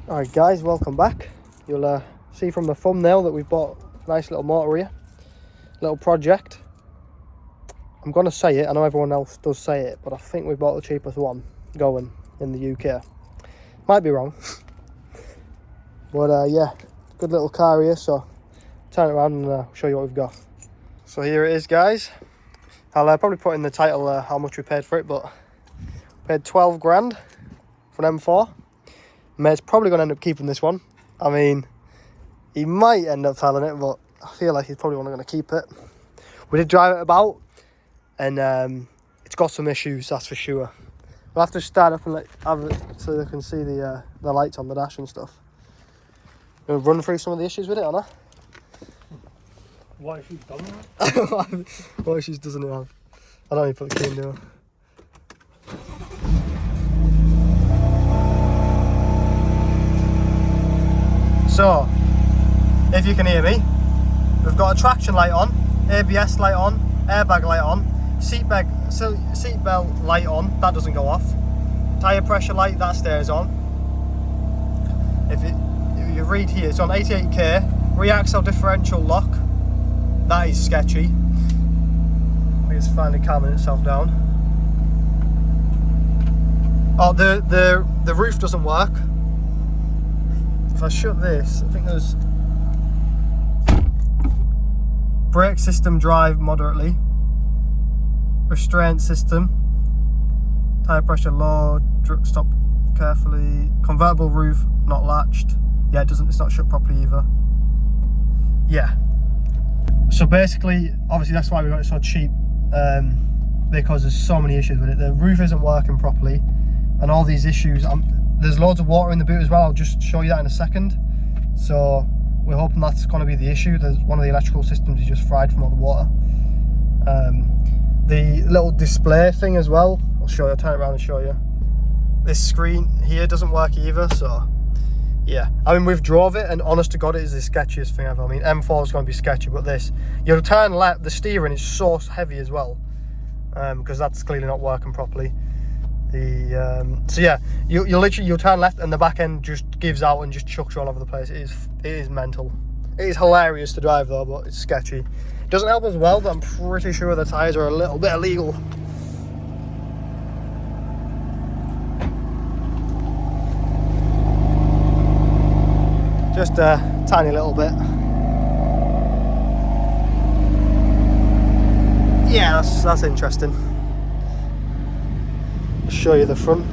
Alright guys, welcome back. You'll see from the thumbnail that we've bought a nice little motor here. Little project. I'm going to say it, I know everyone else does say it, but I think we bought the cheapest one going in the UK. Might be wrong. But yeah, good little car here, so turn it around and show you what we've got. So here it is guys. I'll probably put in the title how much we paid for it, but paid 12 grand for an M4. Mate's probably going to end up keeping this one. I mean, he might end up selling it, but I feel like he's probably only going to keep it. We did drive it about, and it's got some issues, that's for sure. We'll have to start up and have it so they can see the lights on the dash and stuff. We'll run through some of the issues with it, Anna. What issues doesn't it have? What issues doesn't it have? I don't even put the key in, do I? So, if you can hear me, we've got a traction light on, ABS light on, airbag light on, seat belt light on, that doesn't go off. Tyre pressure light, that stays on. If you read here, it's on 88k, reaxle differential lock, that is sketchy. I think it's finally calming itself down. Oh, the roof doesn't work. If I shut this, I think there's brake system drive moderately, restraint system, tyre pressure low, stop carefully, convertible roof not latched. Yeah, it's not shut properly either. Yeah. So basically, obviously that's why we got it so cheap, because there's so many issues with it. The roof isn't working properly, and all these issues. There's loads of water in the boot as well. I'll just show you that in a second. So we're hoping that's going to be the issue. There's one of the electrical systems is just fried from all the water. The little display thing as well, I'll show you. I'll turn it around and show you. This screen here doesn't work either, so yeah. I mean, we've drove it, and honest to God, it is the sketchiest thing ever. I mean, M4 is going to be sketchy, but this, you'll turn left, the steering is so heavy as well, because that's clearly not working properly. So yeah, you'll turn left and the back end just gives out and just chucks you all over the place. It is mental. It is hilarious to drive though, but it's sketchy. It doesn't help as well, but I'm pretty sure the tyres are a little bit illegal. Just a tiny little bit. Yeah, that's interesting. Show you the front.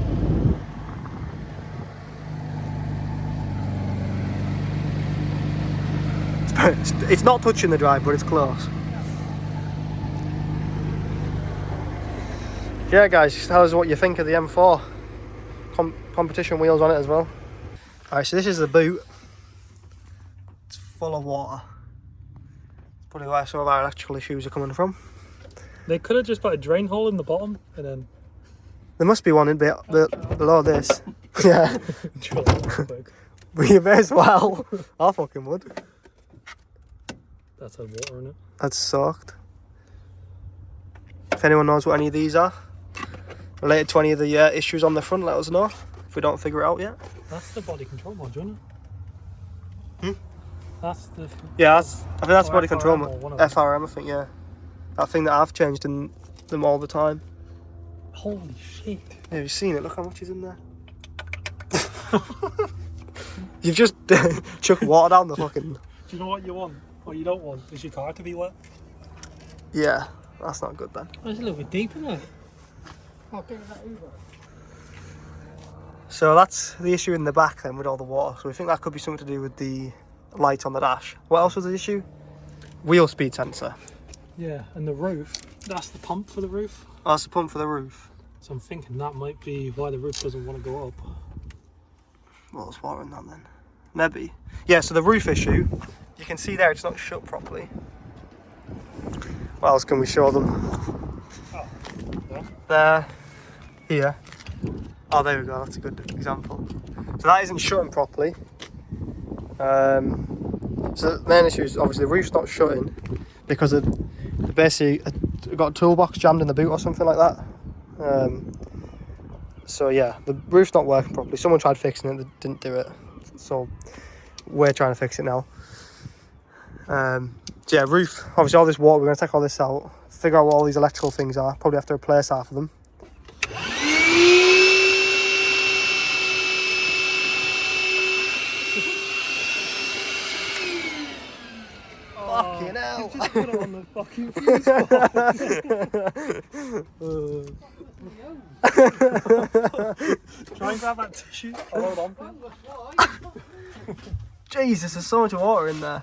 It's not touching the drive, but it's close. Yeah guys, tell us what you think of the M4. Competition wheels on it as well. Alright, so this is the boot. It's full of water. It's probably where some of our electrical issues are coming from. They could have just put a drain hole in the bottom and then... There must be one in below this. Yeah. But you may as well. I fucking would. That's had water in it. That's soaked. If anyone knows what any of these are, related to any of the issues on the front, let us know. If we don't figure it out yet. That's the body control mod, isn't it? Hmm? That's the... Yeah, I think that's body FRM control or mod. FRM, I think, yeah. That thing that I've changed in them all the time. Holy shit. Have you seen it? Look how much is in there. You've just chucked water down the fucking... Do you know what you want? What you don't want is your car to be wet. Yeah, that's not good then. There's a little bit deep in there. I'll get that over. So that's the issue in the back then with all the water. So we think that could be something to do with the light on the dash. What else was the issue? Wheel speed sensor. Yeah, and the roof. That's the pump for the roof. Oh, that's the pump for the roof. So I'm thinking that might be why the roof doesn't want to go up. Well, there's water in that then. Maybe. Yeah, so the roof issue, you can see there it's not shut properly. What else can we show them? Oh, yeah. There. Here. Oh, there we go, that's a good example. So that isn't shutting properly. So the main issue is obviously the roof's not shutting because of basically got a toolbox jammed in the boot or something like that. So yeah, the roof's not working properly. Someone tried fixing it, they didn't do it. So we're trying to fix it now. So yeah, roof, obviously all this water, we're going to take all this out, figure out what all these electrical things are, probably have to replace half of them. Fucking hell! You just put it on the fucking fuse box. Try and grab that tissue. I'll hold on for it. Jesus, there's so much water in there.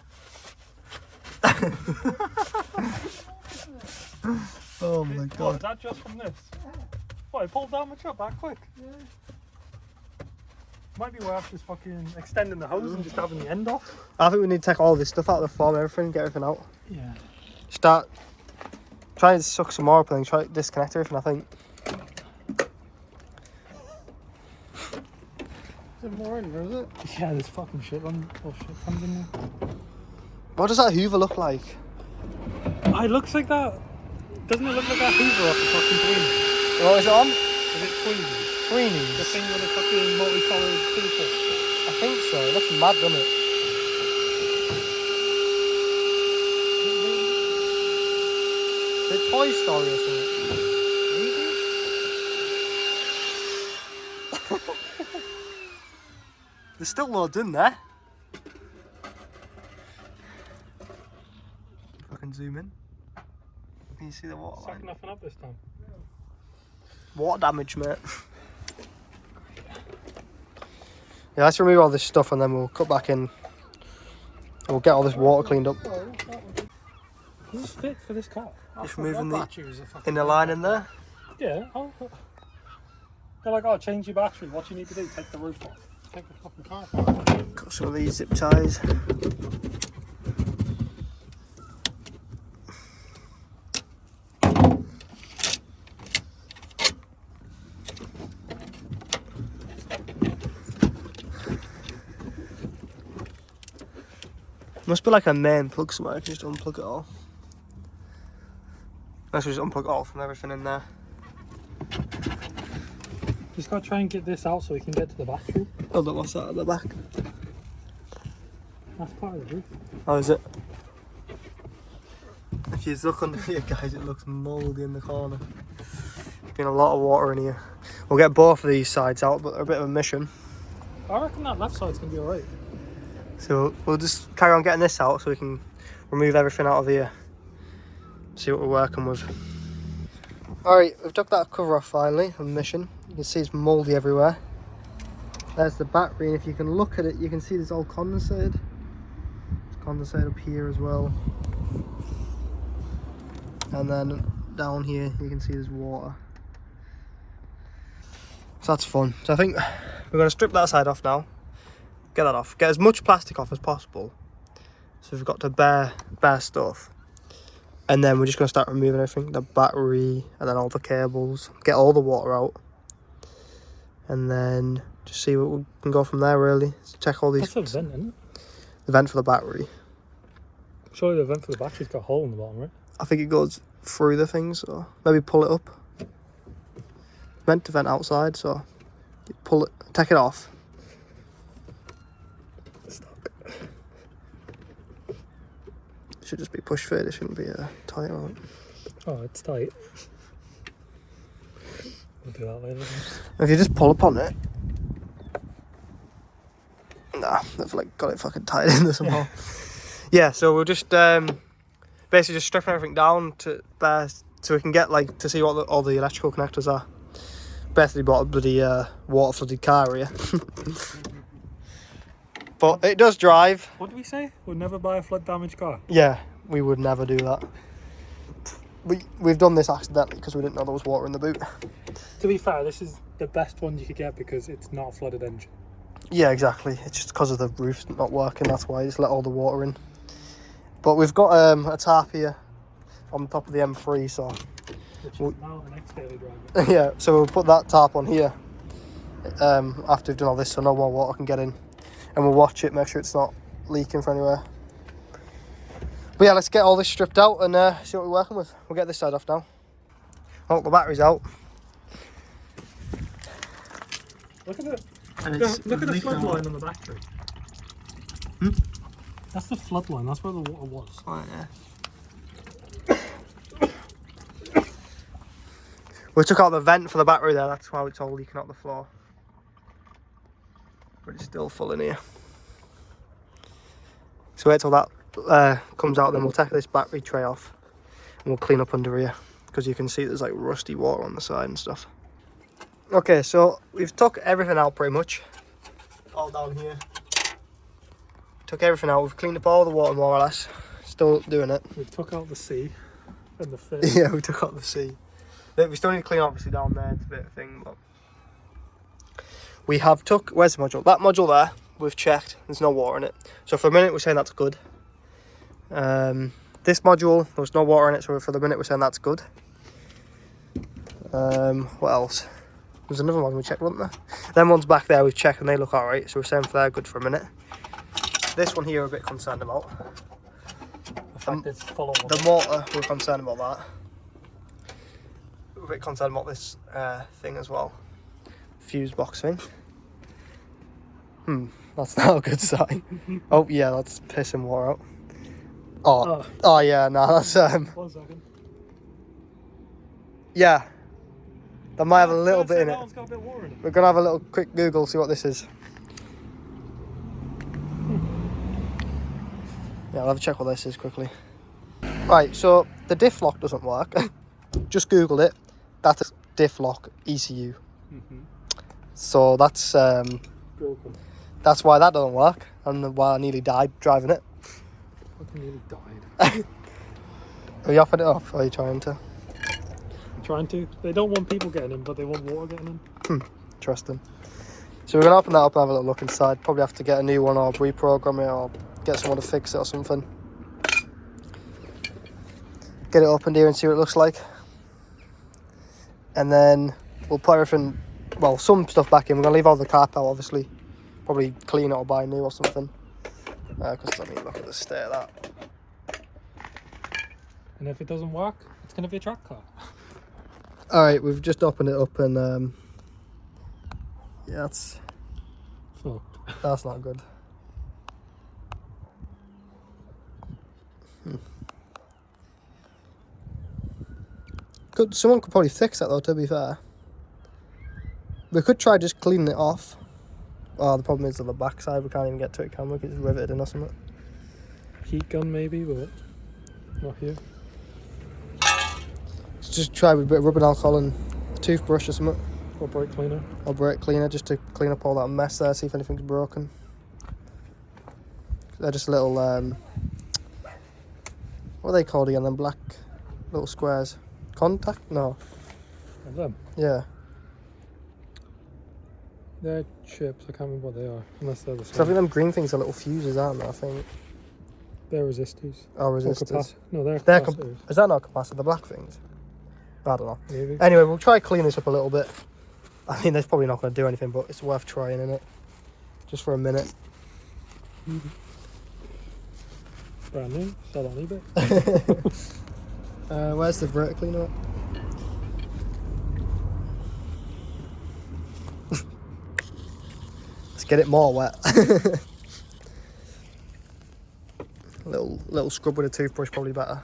Oh my What, god. is that just from this? What, I pulled down my truck that quick? Yeah. Might be worth just fucking extending the hose and just having the end off. I think we need to take all this stuff out of the form, everything, get everything out. Yeah. Start trying to suck some more up and then try to disconnect everything, I think. Is there more in there, is it? Yeah, there's fucking shit on. Oh, shit comes in there. What does that Hoover look like? It looks like that. Doesn't it look like that Hoover off the fucking Queen? What is it on? Is it Queen? Greenies? The thing with the fucking multicoloured people. I think so. It looks mad, doesn't it? Is it Toy Story or something? There's still loads in there. I can zoom in. Can you see the water line? Suck nothing up this time. Water damage, mate. Yeah, let's remove all this stuff and then we'll cut back in. We'll get all this water cleaned up. Who's fit for this car? Just moving the inner line in there. Yeah. They're like, oh, change your battery. What do you need to do? Take the roof off. Take the fucking car off. Got some of these zip ties. Must be like a main plug somewhere. I can just unplug it all. Let's just unplug it all from everything in there. Just gotta try and get this out so we can get to the battery. Oh, look, what's that at the back? That's part of the roof. Oh, is it? If you look under here, guys, it looks mouldy in the corner. Been a lot of water in here. We'll get both of these sides out, but they're a bit of a mission. I reckon that left side's gonna be alright. So we'll just carry on getting this out so we can remove everything out of here. See what we're working with. Alright, we've took that cover off finally, on mission. You can see it's mouldy everywhere. There's the battery, and if you can look at it, you can see it's all condensated. It's condensated up here as well. And then down here, you can see there's water. So that's fun. So I think we're going to strip that side off now. Get that off. Get as much plastic off as possible. So we've got to bare stuff. And then we're just going to start removing everything. The battery, and then all the cables. Get all the water out. And then just see what we can go from there, really. So check all these. That's a vent, isn't it? The vent for the battery. Surely the vent for the battery's got a hole in the bottom, right? I think it goes through the thing, so maybe pull it up. Meant to vent outside, so you pull it, take it off. Stuck. Should just be push fit, it shouldn't be tight on it. Oh, it's tight. We'll do that later. If you just pull up on it. Nah, they've like got it fucking tied in there somehow. Yeah, so we'll just basically just stripping everything down to bare so we can get like to see what all the electrical connectors are. Basically bought a bloody water flooded car here. But it does drive. What did we say? We'll never buy a flood damaged car. Yeah, we would never do that. We've done this accidentally because we didn't know there was water in the boot. To be fair, this is the best one you could get because it's not a flooded engine. Yeah, exactly. It's just because of the roof not working, that's why it's let all the water in. But we've got a tarp here on top of the M3, so Which is now the next daily driver. yeah, so we'll put that tarp on here after we've done all this so no more water can get in. And we'll watch it, make sure it's not leaking from anywhere. But yeah, let's get all this stripped out and see what we're working with. We'll get this side off now. Oh, the battery's out. Look at it. And Yeah, it's look at the leaking flood out. line on the battery. Hmm? That's the flood line. That's where the water was. Oh, yeah. We took out the vent for the battery there, that's why it's all leaking out the floor. But it's still full in here. So wait till that comes out, then we'll take this battery tray off and we'll clean up under here, because you can see there's like rusty water on the side and stuff. Okay, so we've took everything out pretty much. All down here. Took everything out, we've cleaned up all the water more or less. Still doing it. We took out the sea and the fish. Yeah, we took out the sea. We still need to clean obviously down there, it's a bit of a thing, but we have took, where's the module? That module there, we've checked, there's no water in it. So for a minute we're saying that's good. This module, there's no water in it, so for the minute we're saying that's good. What else? There's another one we checked, wasn't there? Them ones back there we've checked and they look alright, so we're saying they're good for a minute. This one here we're a bit concerned about. The fact it's full of water. The motor, we're concerned about that. We're a bit concerned about this thing as well. Fuse box thing. That's not a good sign. Oh yeah, that's pissing water out. Oh yeah, no, that's 1 second. yeah. That might have a little bit in that it. one's got a bit of water in it. We're gonna have a little quick Google, see what this is. Yeah, I'll have a check what this is quickly. Right, so the diff lock doesn't work. Just Googled it. That's diff lock ECU. So that's Broken. that's why that doesn't work, and why I nearly died driving it. Fucking nearly died. Are you offering it off? Or are you trying to? I'm trying to. They don't want people getting in, but they want water getting in. Interesting. So we're gonna open that up and have a little look inside. Probably have to get a new one or reprogram it or get someone to fix it or something. Get it opened here and see what it looks like. And then we'll put everything, well, some stuff back in. We're gonna leave all the carpet out, obviously. Probably clean it or buy new or something. Because I mean, look at the state of that. And if it doesn't work, it's going to be a track car. Alright, we've just opened it up and yeah, Fucked. that's not good. Someone could probably fix that though, to be fair. We could try just cleaning it off. Oh, the problem is on the back side, we can't even get to it, can we? It's riveted in or something. Heat gun maybe, but not here. Let's just try with a bit of rubbing alcohol and a toothbrush or something. Or brake cleaner. Or brake cleaner, just to clean up all that mess there, see if anything's broken. They're just little, what are they called again, them black little squares? Contact? No. Of them? Yeah. They're chips, I can't remember what they are, unless they're the So I think same. them green things are little fuses, aren't they, I think? They're resistors. Oh, Or resistors. No, they're They're capacitors. is that not capacitor, the black things? I don't know. Maybe. Anyway, we'll try clean this up a little bit. I mean, that's probably not going to do anything, but it's worth trying, isn't it? Just for a minute. Brand new, sell on eBay. Where's the brake cleaner at? Let's get it more wet. little scrub with a toothbrush, probably better.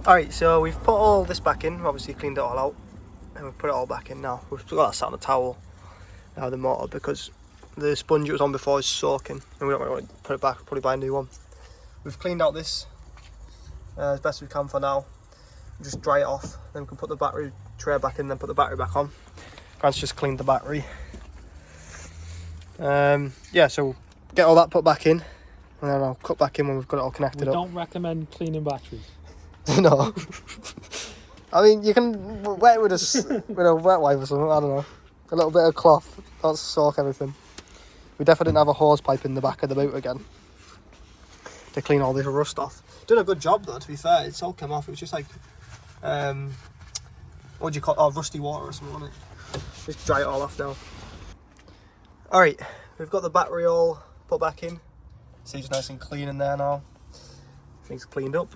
Alright, so we've put all this back in, obviously cleaned it all out, and we've put it all back in now. We've got that sat on a towel now, the motor, because the sponge it was on before is soaking, and we don't want to put it back, we'll probably buy a new one. We've cleaned out this as best we can for now. Just dry it off, then we can put the battery tray back in, then put the battery back on. Grant's just cleaned the battery. Yeah, so get all that put back in, and then I'll cut back in when we've got it all connected We up. don't recommend cleaning batteries. No. I mean, you can wet it with a wet wipe or something, I don't know. A little bit of cloth, that'll soak everything. We definitely didn't have a hose pipe in the back of the boot again to clean all this rust off. Done a good job though, to be fair. It's all come off. It was just like, what do you call it? Oh, rusty water or something, wasn't it? Just dry it all off now. Alright, we've got the battery all put back in. See, it's nice and clean in there now. Everything's cleaned up.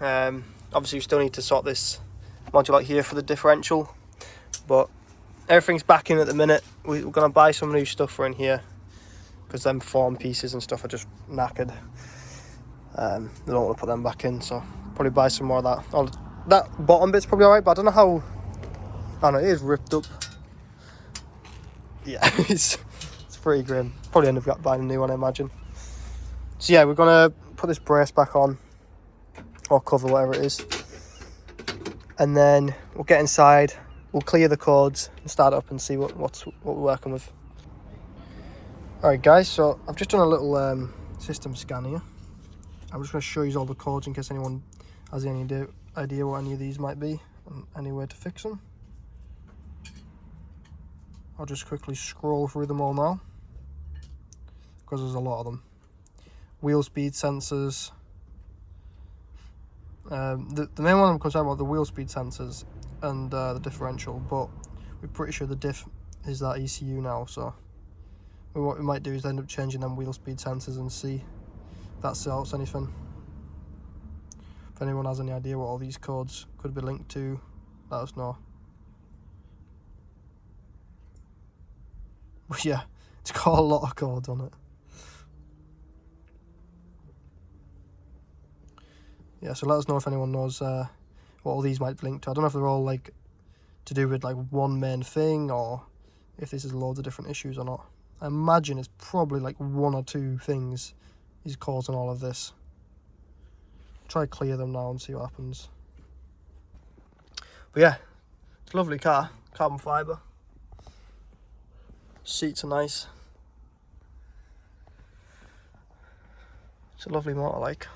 Obviously, we still need to sort this module out here for the differential, but everything's back in at the minute. We're going to buy some new stuff for in here, because them form pieces and stuff are just knackered. They don't want to put them back in, so probably buy some more of that. Oh, that bottom bit's probably alright, but I don't know how... I don't know, it is ripped up. Yeah, it's pretty grim. Probably end up buying a new one, I imagine. So yeah, we're going to put this brace back on, or cover, whatever it is. And then we'll get inside, we'll clear the cords and start up and see what we're working with. Alright guys, so I've just done a little system scan here. I'm just going to show you all the cords in case anyone has any idea what any of these might be and any way to fix them. I'll just quickly scroll through them all now, because there's a lot of them. Wheel speed sensors. The main one I'm concerned about, the wheel speed sensors and the differential, but we're pretty sure the diff is that ECU now, so what we might do is end up changing them wheel speed sensors and see if that sorts anything. If anyone has any idea what all these codes could be linked to, let us know. But yeah, it's got a lot of codes on it. Yeah, so let us know if anyone knows what all these might be linked to. I don't know if they're all like to do with like one main thing, or if this is loads of different issues or not. I imagine it's probably like one or two things is causing all of this. Try to clear them now and see what happens. But yeah, it's a lovely car, carbon fibre. Seats are nice. It's a lovely motor, like.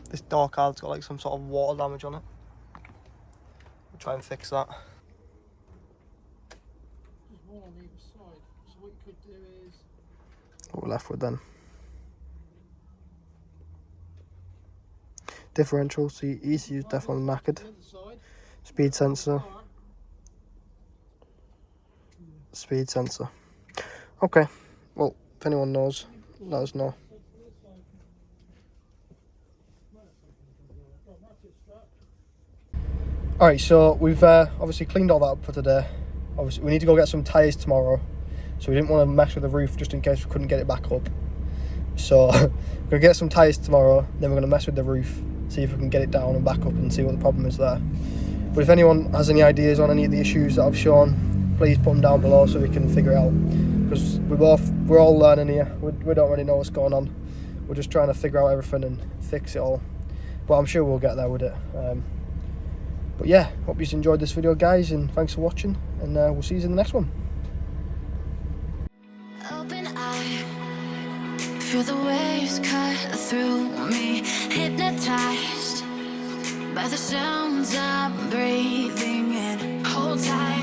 This door card's got like some sort of water damage on it. We'll try and fix that. There's more on either side, so what you could do is... What we're left with then. Differential, see, ECU's definitely knackered. Speed sensor. Speed sensor. Okay, well, if anyone knows, let us know. Alright, so we've obviously cleaned all that up for today. Obviously, we need to go get some tyres tomorrow, so we didn't want to mess with the roof just in case we couldn't get it back up. So we're going to get some tyres tomorrow, then we're going to mess with the roof, see if we can get it down and back up and see what the problem is there. But if anyone has any ideas on any of the issues that I've shown, please put them down below so we can figure it out. Because we're all learning here. We don't really know what's going on. We're just trying to figure out everything and fix it all. But I'm sure we'll get there with it. But yeah, hope you enjoyed this video, guys, and thanks for watching, and we'll see you in the next one. Open eye, feel the waves cut through me, hypnotized by the sounds I'm breathing in. Hold tight.